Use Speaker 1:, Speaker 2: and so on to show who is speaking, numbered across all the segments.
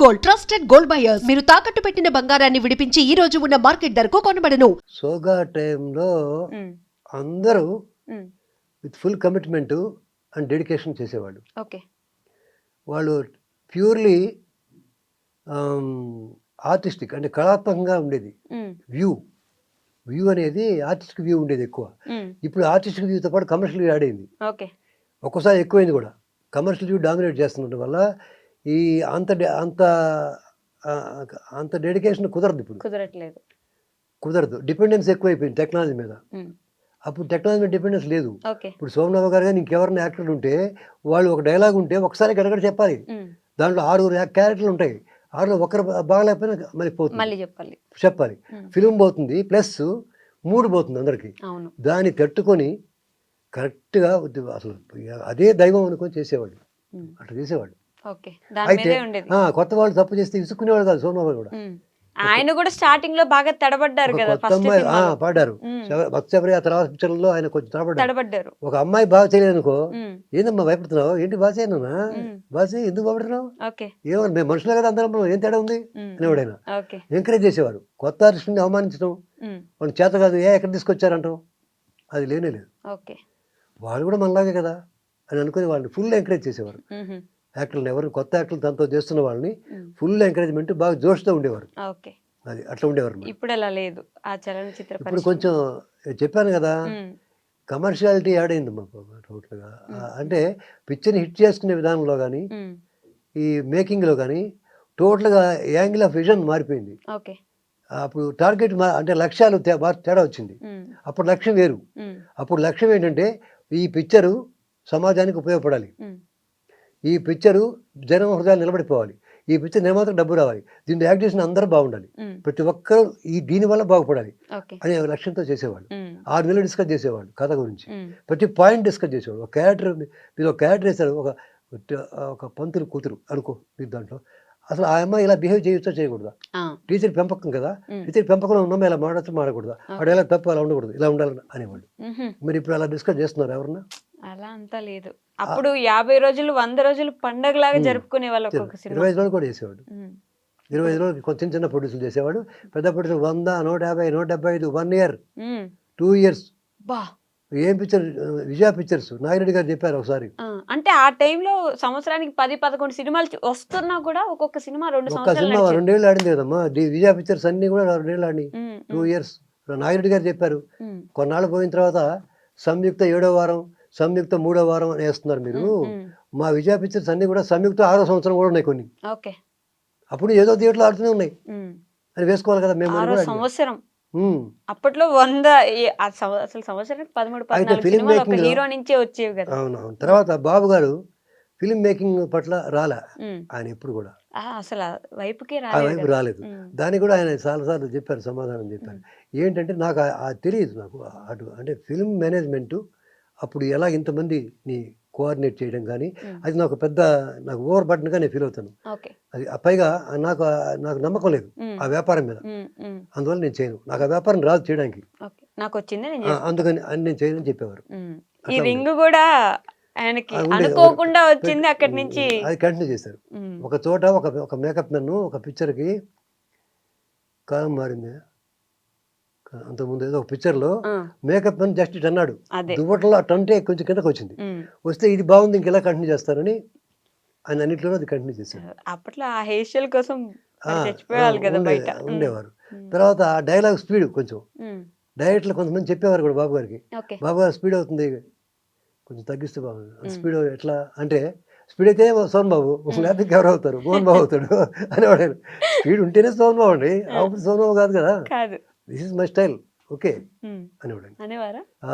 Speaker 1: Gold, trusted gold buyers. మీరు తాకట్టు పెట్టిన బంగారాన్ని విడిపించి ఈ రోజు ఉన్న మార్కెట్ ధరకు కొనబడను.
Speaker 2: సోగా టైంలో
Speaker 3: ఉమ్,
Speaker 2: అందరూ
Speaker 3: ఉమ్,
Speaker 2: with full commitment and dedication చేసేవాళ్ళు.
Speaker 3: ఓకే.
Speaker 2: వాళ్ళు ప్యూర్లీ ఆర్టిస్టిక్ అంటే కళాత్మకంగా ఉండేది.
Speaker 3: ఉమ్,
Speaker 2: వ్యూ అనేది ఆర్టిస్టిక్ వ్యూ ఉండేది ఎక్కువ.
Speaker 3: ఉమ్,
Speaker 2: ఇప్పుడు ఆర్టిస్టిక్ వ్యూతో పాటు కమర్షియల్ వ్యూ యాడ్ అయింది.
Speaker 3: ఓకే.
Speaker 2: ఒక్కోసారి ఎక్కువైంది కూడా. కమర్షియల్ వ్యూ డామినేట్ చేస్తుండటం వల్ల ఈ అంత ఆ, అంత డెడికేషన్ కుదరదు ఇప్పుడు.
Speaker 3: కుదరట్లేదు.
Speaker 2: కుదరదు. డిపెండెన్స్ ఎక్కువైపోయింది టెక్నాలజీ మీద.
Speaker 3: ఉమ్,
Speaker 2: అప్పుడు టెక్నాలజీ మీద డిపెండెన్స్ లేదు.
Speaker 3: ఓకే.
Speaker 2: ఇప్పుడు సోమనాథ్ గారు కానీ ఇంకెవరైనా యాక్టర్లు ఉంటే వాళ్ళు ఒక డైలాగ్ ఉంటే ఒకసారి గడగడ చెప్పాలి.
Speaker 3: ఉమ్,
Speaker 2: దాంట్లో 6 క్యారెక్టర్లు ఉంటాయి. 6లో ఒకరు బాగలేకపోయినా మళ్ళీ పోతుంది
Speaker 3: మళ్ళీ
Speaker 2: చెప్పాలి.
Speaker 3: ఉమ్,
Speaker 2: ఫిల్మ్ పోతుంది ప్లస్ మూడు పోతుంది అందరికి.
Speaker 3: అవును.
Speaker 2: దాన్ని తట్టుకొని కరెక్ట్గా అసలు అదే దైవం అనుకొని చేసేవాళ్ళు.
Speaker 3: ఉమ్,
Speaker 2: అట్లా చేసేవాళ్ళు.
Speaker 3: ఓకే. దాని
Speaker 2: అయితే
Speaker 3: మీదే ఉండేది.
Speaker 2: కొత్త వాళ్ళు తప్పు చేస్తే విసుక్కునేవాళ్ళు కాదు సోమనాథ్ గారు కూడా.
Speaker 3: ఉమ్, ఆయన కూడా స్టార్టింగ్ లో బాగా తడబడ్డారు
Speaker 2: ఒక
Speaker 3: కదా
Speaker 2: కొత్త
Speaker 3: ఫస్ట్
Speaker 2: అమ్మాయి
Speaker 3: సినిమాలో.
Speaker 2: పాడారు.
Speaker 3: ఉమ్,
Speaker 2: భక్తశబరి ఆ తర్వాత పిక్చర్లో ఆయన కొంచెం
Speaker 3: తడబడ్డారు.
Speaker 2: ఒక అమ్మాయి బాగా చేయలేదు అనుకో,
Speaker 3: ఉమ్,
Speaker 2: ఏందమ్మా భయపడుతున్నావు, ఏంటి బాగా చేయనున్నా,
Speaker 3: ఉమ్,
Speaker 2: బాగా చేయి, ఎందుకు భయపడుతున్నావు,
Speaker 3: ఓకే.
Speaker 2: ఏమన్నా మేము మనుషులే కదా అందరం, ఏం తేడా ఉంది
Speaker 3: ఉమ్,
Speaker 2: అనేవాడైనా.
Speaker 3: ఓకే.
Speaker 2: ఎంకరేజ్ చేసేవారు. కొత్త ఆర్టిస్ట్ని అవమానించడం,
Speaker 3: ఉమ్,
Speaker 2: వాళ్ళని చేత కాదు, ఎక్కడ తీసుకొచ్చారంటాం, అది లేనే లేదు.
Speaker 3: ఓకే.
Speaker 2: వాళ్ళు కూడా మనలాగే కదా అని అనుకుని వాళ్ళని ఫుల్ ఎంకరేజ్ చేసేవారు.
Speaker 3: ఉహు,
Speaker 2: యాక్టర్లు ఎవరు కొత్త యాక్టర్లు తనతో చేస్తున్న వాళ్ళని
Speaker 3: ఉమ్,
Speaker 2: ఫుల్ ఎంకరేజ్మెంట్ బాగా జోష్తో ఉండేవారు.
Speaker 3: ఓకే.
Speaker 2: అది అట్లా ఉండేవారు.
Speaker 3: ఇప్పుడు అలా లేదు ఆ చలనచిత్ర
Speaker 2: ఇప్పుడు
Speaker 3: పరిశ్రమ.
Speaker 2: కొంచెం చెప్పాను కదా,
Speaker 3: ఉమ్,
Speaker 2: కమర్షియాలిటీ యాడ్ అయింది మాకు టోటల్గా. అంటే పిక్చర్ని హిట్ చేసుకునే విధానంలో కానీ
Speaker 3: ఉమ్,
Speaker 2: ఈ మేకింగ్లో కానీ టోటల్గా యాంగిల్ ఆఫ్ విజన్ మారిపోయింది.
Speaker 3: ఓకే.
Speaker 2: అప్పుడు టార్గెట్ అంటే లక్ష్యాలు తేడా వచ్చింది.
Speaker 3: ఉమ్,
Speaker 2: అప్పుడు లక్ష్యం వేరు.
Speaker 3: ఉమ్,
Speaker 2: అప్పుడు లక్ష్యం ఏంటంటే ఈ పిక్చరు సమాజానికి ఉపయోగపడాలి,
Speaker 3: ఉమ్,
Speaker 2: ఈ పిక్చరు జనం హృదయాలు నిలబడిపోవాలి, ఈ పిక్చర్ నిర్మాతకు డబ్బు రావాలి, దీంట్లో యాక్ట్ చేసిన అందరూ బాగుండాలి,
Speaker 3: ఉమ్,
Speaker 2: ప్రతి ఒక్కరూ దీనివల్ల బాగుపడాలి
Speaker 3: ఓకే.
Speaker 2: అనే లక్ష్యంతో చేసేవాళ్ళు.
Speaker 3: ఉమ్,
Speaker 2: 6 నెలలు డిస్కస్ చేసేవాళ్ళు కథ గురించి.
Speaker 3: ఉమ్,
Speaker 2: ప్రతి పాయింట్ డిస్కస్ చేసేవాడు. ఒక క్యారెక్టర్ మీరు ఒక క్యారెక్టర్ వేశారు, ఒక పంతులు కూతురు అనుకో మీరు, దాంట్లో అసలు ఆ అమ్మాయి ఇలా బిహేవ్ చేయొచ్చా చేయకూడదా,
Speaker 3: ఆ,
Speaker 2: టీచర్ పెంపకం కదా,
Speaker 3: ఉమ్,
Speaker 2: టీచర్ పెంపకంలో ఉన్నామా ఇలా మాడకూడదా,
Speaker 3: ఓకే.
Speaker 2: వాడు ఎలా తప్పు అలా ఉండకూడదు, ఇలా ఉండాలని అనేవాళ్ళు.
Speaker 3: ఉహు.
Speaker 2: మరి ఇప్పుడు అలా డిస్కస్ చేస్తున్నారు ఎవరన్నా?
Speaker 3: అలా అంతా లేదు. అప్పుడు 50 రోజులు 100 రోజులు పండగలాగా
Speaker 2: ఉమ్.
Speaker 3: జరుపుకునే వాళ్ళు ఒక్కొక్క సినిమా.
Speaker 2: 25 రోజులు కూడా చేసేవాడు.
Speaker 3: ఉమ్,
Speaker 2: 25 రోజులు కొంచెం చిన్న ప్రొడ్యూసులు చేసేవాడు. పెద్ద ప్రొడ్యూసర్ 100, 150, 175, 1 ఇయర్,
Speaker 3: ఉమ్,
Speaker 2: 2 ఇయర్స్.
Speaker 3: బా.
Speaker 2: ఏం పిక్చర్, విజయ పిక్చర్స్ నాగిరెడ్డి గారు చెప్పారు ఒకసారి,
Speaker 3: ఆ, అంటే ఆ టైంలో సంవత్సరానికి 10-11 సినిమాలు వస్తున్నా కూడా ఒక్కొక్క సినిమా 2
Speaker 2: ఒక్క
Speaker 3: సంవత్సరాలు
Speaker 2: సినిమా
Speaker 3: నడిచేది.
Speaker 2: 2 ఏళ్ళు ఆడింది కదమ్మా. విజయ పిక్చర్స్ అన్నీ కూడా 2 ఏళ్ళు ఆడినాయి,
Speaker 3: ఉమ్,
Speaker 2: 2
Speaker 3: ఉమ్,
Speaker 2: ఇయర్స్. నాగిరెడ్డి గారు చెప్పారు.
Speaker 3: ఉమ్,
Speaker 2: కొన్నాళ్ళు పోయిన తర్వాత సంయుక్త 7వ వారం, సంయుక్త 3వ వారం అని వేస్తున్నారు మీరు.
Speaker 3: ఉమ్, ఉమ్,
Speaker 2: మా విజయ పిక్చర్స్ అన్నీ కూడా సంయుక్త 6వ సంవత్సరం కూడా ఉన్నాయి కొన్ని.
Speaker 3: ఓకే.
Speaker 2: అప్పుడు ఏదో థియేటర్లో ఆడుతూనే ఉన్నాయి
Speaker 3: ఉమ్,
Speaker 2: అని వేసుకోవాలి కదా మేము అని
Speaker 3: 6వ
Speaker 2: కూడా అడిగాం.
Speaker 3: సంవత్సరం.
Speaker 2: ఉమ్.
Speaker 3: అప్పట్లో 100 అసలు సంవత్సరానికి 13-14
Speaker 2: ఫిలిం
Speaker 3: సినిమాలు ఒక
Speaker 2: మేకింగ్లో
Speaker 3: హీరో నుంచే వచ్చేవి కదా.
Speaker 2: అవునవును. తర్వాత బాబు గారు ఫిలిం మేకింగ్ పట్ల రాలే
Speaker 3: ఉమ్,
Speaker 2: ఆయన ఎప్పుడు కూడా,
Speaker 3: అసలు ఆ వైపుకే
Speaker 2: ఆ
Speaker 3: రాలేదు
Speaker 2: వైపు
Speaker 3: కదా.
Speaker 2: రాలేదు.
Speaker 3: ఉమ్,
Speaker 2: దానికి కూడా ఆయన చాలాసార్లు చెప్పారు, సమాధానం చెప్పారు. ఏంటంటే నాకు తెలియదు, నాకు అటు అంటే ఫిల్మ్ మేనేజ్మెంటు అప్పుడు ఎలా ఇంతమందిని కోఆర్డినేట్ చేయడం కానీ
Speaker 3: ఉమ్,
Speaker 2: అది నాకు ఓవర్ బర్డన్గా నేను ఫీల్ అవుతాను.
Speaker 3: ఓకే.
Speaker 2: అది పైగా నాకు నమ్మకం లేదు
Speaker 3: ఉమ్,
Speaker 2: ఆ వ్యాపారం మీద.
Speaker 3: ఉమ్, ఉమ్,
Speaker 2: అందువల్ల నేను చేయను, నాకు ఆ వ్యాపారం రాదు చేయడానికి,
Speaker 3: ఓకే. నాకు వచ్చింది నేను చేసుకుంటా.
Speaker 2: అందుకని నేను చేయనని చెప్పేవారు.
Speaker 3: ఉమ్, ఈ
Speaker 2: అట్లా
Speaker 3: రింగ్ కూడా ఆయనకి
Speaker 2: ఉండేది.
Speaker 3: అనుకోకుండా వచ్చింది అక్కడి నుంచి.
Speaker 2: అది కంటిన్యూ చేశారు.
Speaker 3: ఉమ్,
Speaker 2: ఒక చోట ఒక మేకప్ మెన్ ఒక పిక్చర్కి కాలం మారింది. అంతకుముందు ఏదో ఒక పిక్చర్లో
Speaker 3: ఆ,
Speaker 2: మేకప్ మెన్ జస్ట్ ఇటు అన్నాడు,
Speaker 3: అదే.
Speaker 2: దువ్వట్లో టంటే కొంచెం కిందకు వచ్చింది.
Speaker 3: ఉమ్,
Speaker 2: వస్తే ఇది బాగుంది, ఇంకెలా కంటిన్యూ చేస్తారని ఆయన అన్నింటిలోనూ అది కంటిన్యూ చేశారు.
Speaker 3: అప్పట్లో ఆ హెయిర్ స్టైల్ కోసం మరి చచ్చిపోయాలి కదా బయట.
Speaker 2: ఉండేవారు.
Speaker 3: ఉమ్,
Speaker 2: తర్వాత ఆ డైలాగ్ స్పీడ్ కొంచెం
Speaker 3: ఉమ్,
Speaker 2: డైరెక్ట్లో కొంతమంది చెప్పేవారు కూడా బాబు గారికి,
Speaker 3: ఓకే.
Speaker 2: బాబు గారు స్పీడ్ అవుతుంది కొంచెం తగ్గిస్తే బాగుంది. స్పీడ్ ఎట్లా అంటే, స్పీడ్ అయితే సోన్ బాబు, లేకపోతే ఎవరు అవుతారు, మోహన్ బాబు అవుతాడు అనేవాడు. స్పీడ్ ఉంటేనే సోన్ బాబు అండి, అప్పుడు సోన్ బాబు కాదు కదా,
Speaker 3: కాదు.
Speaker 2: This is my style okay
Speaker 3: um,
Speaker 2: అనేవాడు.
Speaker 3: అనేవారా?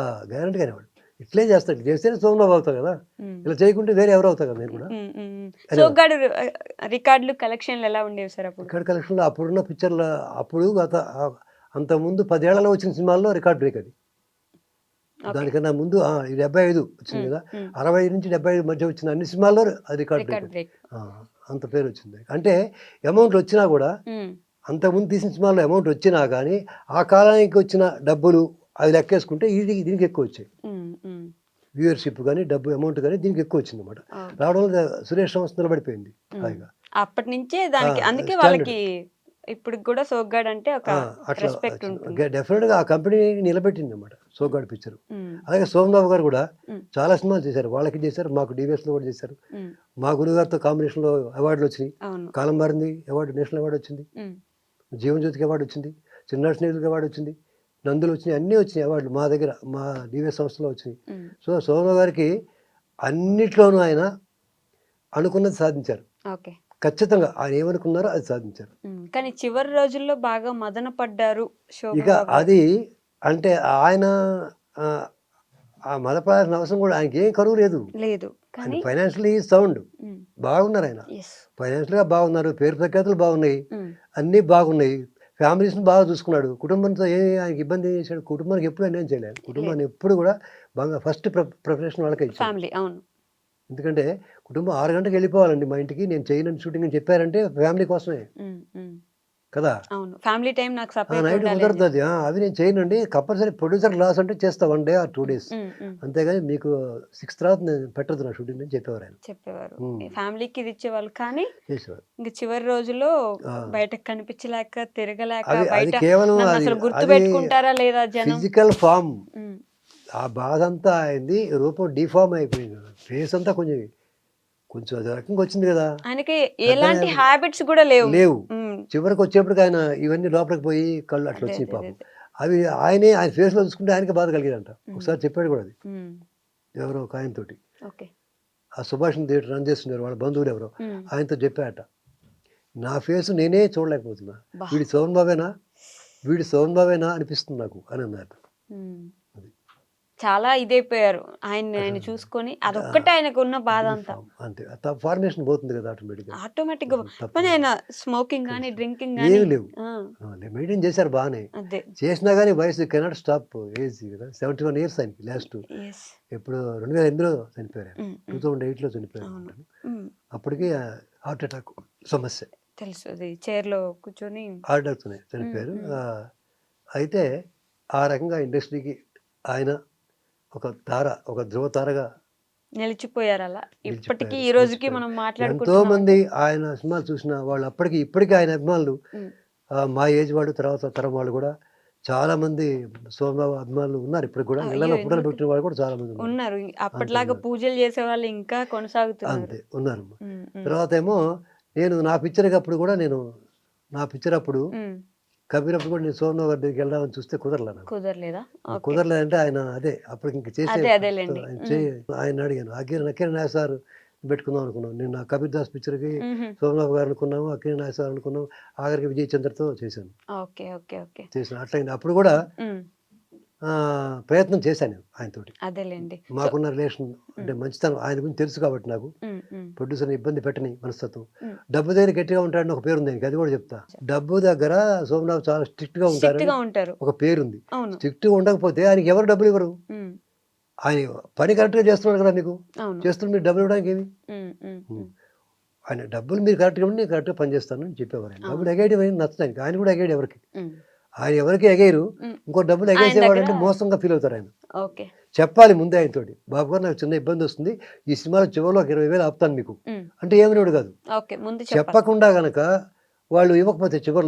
Speaker 2: గ్యారంటీగా అనేవాడు. ఇట్లే చేస్తాడు, చేస్తేనే సోన్ బాబు అవుతావు కదా,
Speaker 3: ఉమ్,
Speaker 2: ఇలా చేయకుంటే వేరే ఎవరు అవుతావు కదా నేను కూడా.
Speaker 3: ఉమ్, ఉమ్. సోగ్గాడు రికార్డులు కలెక్షన్లు ఎలా ఉండేవి సార్ అప్పుడు?
Speaker 2: రికార్డ్ కలెక్షన్లో అప్పుడున్న పిక్చర్లో అప్పుడు అంతకుముందు 10 ఏళ్లలో వచ్చిన సినిమాల్లో రికార్డ్ బ్రేక్ అది.
Speaker 3: ఓకే.
Speaker 2: దానికన్నా ముందు ఈ 75 వచ్చింది
Speaker 3: ఉమ్,
Speaker 2: కదా,
Speaker 3: ఉమ్,
Speaker 2: 60 నుంచి 75 మధ్య వచ్చిన అన్ని సినిమాల్లో అది రికార్డ్
Speaker 3: రికార్డ్
Speaker 2: బ్రేక్.
Speaker 3: బ్రేక్.
Speaker 2: అంత పేరు వచ్చింది. అంటే అమౌంట్ వచ్చినా కూడా
Speaker 3: ఉమ్,
Speaker 2: అంతకుముందు తీసిన సినిమాల్లో అమౌంట్ వచ్చినా కానీ ఆ కాలానికి వచ్చిన డబ్బులు అది లెక్కేసుకుంటే దీనికి ఎక్కువ వచ్చాయి.
Speaker 3: ఉమ్, ఉమ్,
Speaker 2: వ్యూవర్షిప్ కానీ డబ్బు అమౌంట్ కానీ దీనికి ఎక్కువ వచ్చింది అనమాట.
Speaker 3: ఓకే.
Speaker 2: రావడం వల్ల సురేష్ సంస్థ నిలబడిపోయింది
Speaker 3: ఉమ్,
Speaker 2: హాయిగా.
Speaker 3: అప్పటి నుంచే దానికి అందుకే
Speaker 2: స్టాండర్డ్.
Speaker 3: వాళ్ళకి ఇప్పుడు కూడా సోగ్గాడ్ అంటే ఒక
Speaker 2: అట్లా
Speaker 3: రెస్పెక్ట్ ఉంటుంది.
Speaker 2: డెఫినెట్గా ఆ కంపెనీ నిలబెట్టింది అనమాట సోగ్గాడ్ పిక్చర్.
Speaker 3: ఉమ్,
Speaker 2: అలాగే సోమబాబు గారు కూడా
Speaker 3: ఉమ్,
Speaker 2: చాలా సినిమాలు చేశారు, వాళ్ళకి చేశారు, మాకు డివిఎస్లో కూడా చేశారు.
Speaker 3: ఉమ్,
Speaker 2: మా గురుగారితో కాంబినేషన్లో అవార్డులు వచ్చినాయి.
Speaker 3: అవును.
Speaker 2: కాలం మారింది అవార్డు, నేషనల్ అవార్డు వచ్చింది,
Speaker 3: ఉమ్,
Speaker 2: జీవన్జ్యోతికి అవార్డు వచ్చింది, చిన్నారి స్నేహితులకి అవార్డు వచ్చింది, నందులు వచ్చినాయి, అన్నీ వచ్చినాయి అవార్డులు మా దగ్గర, మా డివిఎస్ సంస్థలో వచ్చినాయి.
Speaker 3: ఉమ్,
Speaker 2: సో సోమబాబు గారికి అన్నిట్లోనూ ఆయన అనుకున్నది సాధించారు.
Speaker 3: ఓకే.
Speaker 2: ఖచ్చితంగా ఆయన ఏమనుకున్నారో అది సాధించారు.
Speaker 3: ఉమ్, కానీ చివరి రోజుల్లో బాగా మదన పడ్డారు
Speaker 2: ఇక
Speaker 3: శోభన్ బాబు గారు.
Speaker 2: అది అంటే ఆయన ఆ, ఆ మదపడాల్సిన అవసరం కూడా ఆయనకి ఏం కరువు లేదు.
Speaker 3: లేదు
Speaker 2: ఆయన
Speaker 3: కానీ
Speaker 2: ఫైనాన్షియలీ సౌండ్,
Speaker 3: ఉమ్,
Speaker 2: బాగున్నారు ఆయన,
Speaker 3: ఎస్.
Speaker 2: ఫైనాన్షియల్గా బాగున్నారు, పేరు ప్రఖ్యాతులు బాగున్నాయి,
Speaker 3: ఉమ్,
Speaker 2: అన్నీ బాగున్నాయి, ఫ్యామిలీస్ని బాగా చూసుకున్నాడు, కుటుంబంతో ఏ ఆయనకి ఇబ్బంది ఏం చేశాడు, కుటుంబానికి ఎప్పుడు అన్యాయం చేయలేదు, కుటుంబాన్ని ఎప్పుడు కూడా బాగా ఫస్ట్ ప్రిపరేషన్ వాళ్ళకే ఇచ్చాడు.
Speaker 3: ఫ్యామిలీ అవును.
Speaker 2: ఎందుకంటే కుటుంబం 6 గంటలకు వెళ్ళిపోవాలండి మా ఇంటికి, నేను చేయను షూటింగ్ అని చెప్పారంటే ఫ్యామిలీ కోసమే
Speaker 3: ఉమ్, ఉమ్,
Speaker 2: కదా.
Speaker 3: అవును. ఫ్యామిలీ టైం నాకు సపరేట్
Speaker 2: నైట్
Speaker 3: ఉండాలి అని
Speaker 2: కుదరదు అది, అవి నేను చేయనండి, కంపల్సరీ ప్రొడ్యూసర్ లాస్ అంటే చేస్తా 1 day or 2 days,
Speaker 3: ఉమ్, ఉమ్,
Speaker 2: అంతేగాని మీకు 6 తర్వాత నేను పెట్టద్దు నా షూటింగ్ అని చెప్పేవారు ఆయన.
Speaker 3: చెప్పేవారు.
Speaker 2: ఉమ్.
Speaker 3: ఫ్యామిలీకి ఇది ఇచ్చేవాళ్ళు కానీ
Speaker 2: చేసేవారు.
Speaker 3: ఇంక చివరి రోజుల్లో
Speaker 2: ఆ.
Speaker 3: బయటకు కనిపించలేక తిరగలేక
Speaker 2: అది
Speaker 3: బయట
Speaker 2: కేవలం
Speaker 3: నన్ను
Speaker 2: అది
Speaker 3: అసలు గుర్తు
Speaker 2: అది
Speaker 3: పెట్టుకుంటారా లేదా జనం.
Speaker 2: ఫిజికల్ ఫామ్,
Speaker 3: ఉమ్,
Speaker 2: ఆ బాధ అంతా అయింది, రూపం డిఫామ్ అయిపోయింది, ఫేస్ అంతా కొంచెం కొంచెం అది రకంగా వచ్చింది కదా.
Speaker 3: ఆయనకి ఎలాంటి హ్యాబిట్స్ కూడా లేవు.
Speaker 2: లేవు.
Speaker 3: ఉమ్,
Speaker 2: చివరికి వచ్చేప్పటికి ఆయన ఇవన్నీ లోపలికి పోయి కళ్ళు అట్లా
Speaker 3: అదే,
Speaker 2: వచ్చినాయి
Speaker 3: అదే,
Speaker 2: పాపం.
Speaker 3: అదే.
Speaker 2: అవి ఆయన ఫేస్లో చూసుకుంటే ఆయనకి బాధ కలిగేదంట. ఒకసారి చెప్పాడు కూడా అది,
Speaker 3: ఉమ్,
Speaker 2: ఎవరో ఒక ఆయనతోటి,
Speaker 3: ఓకే.
Speaker 2: ఆ సుభాష్ థియేటర్ రన్ చేస్తున్నారు వాళ్ళ బంధువులు ఎవరో,
Speaker 3: ఉమ్,
Speaker 2: ఆయనతో చెప్పాట, నా ఫేస్ నేనే చూడలేకపోతున్నా,
Speaker 3: బా.
Speaker 2: వీడి సోమన్ బాబేనా, వీడి సోమన్ బాబేనా అనిపిస్తుంది నాకు అని అన్నారు.
Speaker 3: ఉమ్.
Speaker 2: అది.
Speaker 3: చాలా ఇదైపోయారు ఆయన చూసుకొని, అదొక్కటే ఆయనకు ఉన్న బాధ అంతా.
Speaker 2: అంతే, ఫార్మేషన్ పోతుంది కదా ఆటోమేటిక్గా.
Speaker 3: ఆటోమేటిక్ గా
Speaker 2: తప్పదు.
Speaker 3: కానీ ఆయన స్మోకింగ్ కానీ డ్రింకింగ్ కానీ
Speaker 2: ఏమి లేవు, మెయింటైన్ చేశారు బాగానే,
Speaker 3: అదే.
Speaker 2: చేసినా కానీ వయసు కెనాట్ స్టాప్, ఏజ్ కదా 71 years ఆయనకి లాస్ట్.
Speaker 3: ఎస్.
Speaker 2: ఎప్పుడు 2008లో చనిపోయారు ఆయన,
Speaker 3: ఉమ్, ఉమ్,
Speaker 2: 2008లో చనిపోయారు
Speaker 3: అవును.
Speaker 2: అనుకుంటాను.
Speaker 3: ఉమ్,
Speaker 2: అప్పటికి హార్ట్ అటాక్ సమస్య,
Speaker 3: తెలుసు. అది చైర్ లో కూర్చొని
Speaker 2: హార్ట్ అటాక్తోనే చనిపోయారు.
Speaker 3: ఉమ్,
Speaker 2: అయితే ఆ రకంగా ఇండస్ట్రీకి ఆయన ఒక తార, ఒక ధ్రువ తారగా
Speaker 3: నిలిచిపోయారు అలా. ఇప్పటికీ
Speaker 2: నిలిచిపోయారు,
Speaker 3: ఈ రోజుకి
Speaker 2: నిలిచిపోయారు.
Speaker 3: మనం
Speaker 2: ఎంతో
Speaker 3: మాట్లాడుకుంటున్నాం.
Speaker 2: మంది ఆయన సినిమాలు చూసిన వాళ్ళు అప్పటికి ఇప్పటికీ ఆయన అభిమానులు,
Speaker 3: ఉమ్,
Speaker 2: మా ఏజ్ వాడు తర్వాత తరం వాళ్ళు కూడా చాలా మంది సోమబాబు అభిమానులు ఉన్నారు ఇప్పటికి కూడా,
Speaker 3: అయ్యో,
Speaker 2: ఇళ్లలో ఫోటోలు
Speaker 3: ఎందుకు?
Speaker 2: పెట్టిన వాళ్ళు కూడా చాలా మంది ఉన్నారు.
Speaker 3: ఉన్నారు. అప్పట్లాగా
Speaker 2: ఉన్నారు.
Speaker 3: పూజలు చేసే వాళ్ళు ఇంకా కొనసాగుతున్నారు.
Speaker 2: అంతే ఉన్నారు.
Speaker 3: ఉమ్, ఉమ్,
Speaker 2: తర్వాత ఏమో నేను నా పిక్చర్కి అప్పుడు కూడా నేను నా పిక్చర్ అప్పుడు
Speaker 3: ఉమ్,
Speaker 2: కబీర్ అప్పుడు కూడా నేను సోమబాబు గారి దగ్గరికి వెళ్దామని చూస్తే కుదరలే నాకు.
Speaker 3: కుదరలేదా? ఓకే.
Speaker 2: కుదరలేదంటే ఆయన అదే అప్పటికి ఇంక చేసే
Speaker 3: అదే, అదేలేండి.
Speaker 2: ఆయన అడిగాను, అఖిల్ నాయక్ సార్ పెట్టుకుందాం అనుకున్నాం, నేను నా కబీర్ దాస్ పిక్చర్కి
Speaker 3: మ్హూ.
Speaker 2: సోమబాబు గారు అనుకున్నాము, అఖిల్ నాయక్ సార్ అనుకున్నాం, ఆఖరికి విజయ్ చంద్రతో చేశాను.
Speaker 3: Okay, okay, okay.
Speaker 2: చేశాను అట్లయింది. అప్పుడు కూడా
Speaker 3: ఉమ్,
Speaker 2: ప్రయత్నం చేశాను నేను ఆయనతోటి,
Speaker 3: అదేలేండి.
Speaker 2: మాకున్న రిలేషన్ అంటే మంచితనం ఆయన గురించి తెలుసు కాబట్టి నాకు,
Speaker 3: ఉమ్, ఉమ్,
Speaker 2: ప్రొడ్యూసర్ని ఇబ్బంది పెట్టని మనస్తత్వం.
Speaker 3: ఉమ్.
Speaker 2: డబ్బు దగ్గర గట్టిగా ఉంటాడని ఒక పేరు ఉంది ఆయనకి, అది కూడా చెప్తా. డబ్బు దగ్గర సోమనాథ్ చాలా స్ట్రిక్ట్గా
Speaker 3: స్ట్రిక్ట్
Speaker 2: ఉంటారని
Speaker 3: గా ఉంటారు.
Speaker 2: ఒక పేరుంది.
Speaker 3: అవును.
Speaker 2: స్ట్రిక్ట్గా ఉండకపోతే ఆయనకి ఎవరు డబ్బులు ఇవ్వరు.
Speaker 3: ఉమ్,
Speaker 2: ఆయన పని కరెక్ట్గా చేస్తున్నాడు కదా, మీకు
Speaker 3: అవును.
Speaker 2: చేస్తున్న మీరు డబ్బులు ఇవ్వడానికి ఏమి,
Speaker 3: ఉమ్, ఉమ్, ఉమ్,
Speaker 2: ఆయన డబ్బులు మీరు కరెక్ట్గా ఉండి నేను కరెక్ట్గా పని చేస్తాను అని చెప్పేవారు. ఆయన డబ్బులు ఎగేయడం ఏం నచ్చడానికి, ఆయన కూడా ఎగేయడు ఎవరికి,
Speaker 3: ఉమ్,
Speaker 2: ఆయన ఎవరికి ఎగేయరు.
Speaker 3: ఉమ్.
Speaker 2: ఇంకో డబ్బులు
Speaker 3: ఆయన
Speaker 2: ఎగేసేవాడు అంటే
Speaker 3: దగ్గర-
Speaker 2: మోసంగా ఫీల్ అవుతారు ఆయన.
Speaker 3: ఓకే.
Speaker 2: చెప్పాలి ముందే ఆయనతోటి, బాబు గారు నాకు చిన్న ఇబ్బంది వస్తుంది, ఈ సినిమాలో చివరిలో ఒక 20,000 ఆపుతాను మీకు
Speaker 3: ఉమ్,
Speaker 2: అంటే ఏమనేవాడు కాదు.
Speaker 3: ఓకే. ముందు చెప్పాలి.
Speaker 2: చెప్పకుండా గనక వాళ్ళు ఇవ్వకపోతే చివరి